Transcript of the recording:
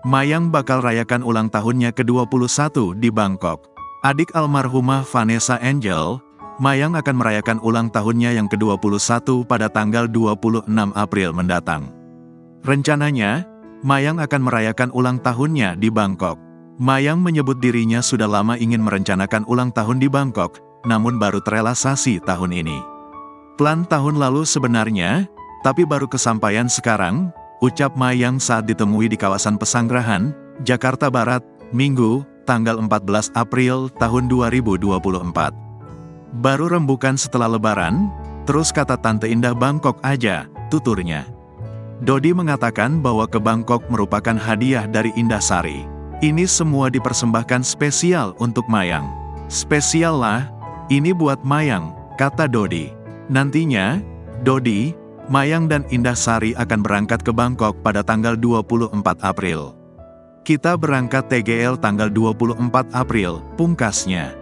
Mayang bakal rayakan ulang tahunnya ke-21 di Bangkok. Adik almarhumah Vanessa Angel, Mayang akan merayakan ulang tahunnya yang ke-21 pada tanggal 26 April mendatang. Rencananya, Mayang akan merayakan ulang tahunnya di Bangkok. Mayang menyebut dirinya sudah lama ingin merencanakan ulang tahun di Bangkok, namun baru terrealisasi tahun ini. Plan tahun lalu sebenarnya, tapi baru kesampaian sekarang, ucap Mayang saat ditemui di kawasan Pesanggerahan, Jakarta Barat, Minggu, tanggal 14 April tahun 2024. Baru rembukan setelah lebaran, terus kata Tante Indah Bangkok aja, tuturnya. Dodi mengatakan bahwa ke Bangkok merupakan hadiah dari Indah Sari. Ini semua dipersembahkan spesial untuk Mayang. Spesial lah, ini buat Mayang, kata Dodi. Nantinya, Dodi, Mayang dan Indah Sari akan berangkat ke Bangkok pada tanggal 24 April. Kita berangkat TGL tanggal 24 April, pungkasnya.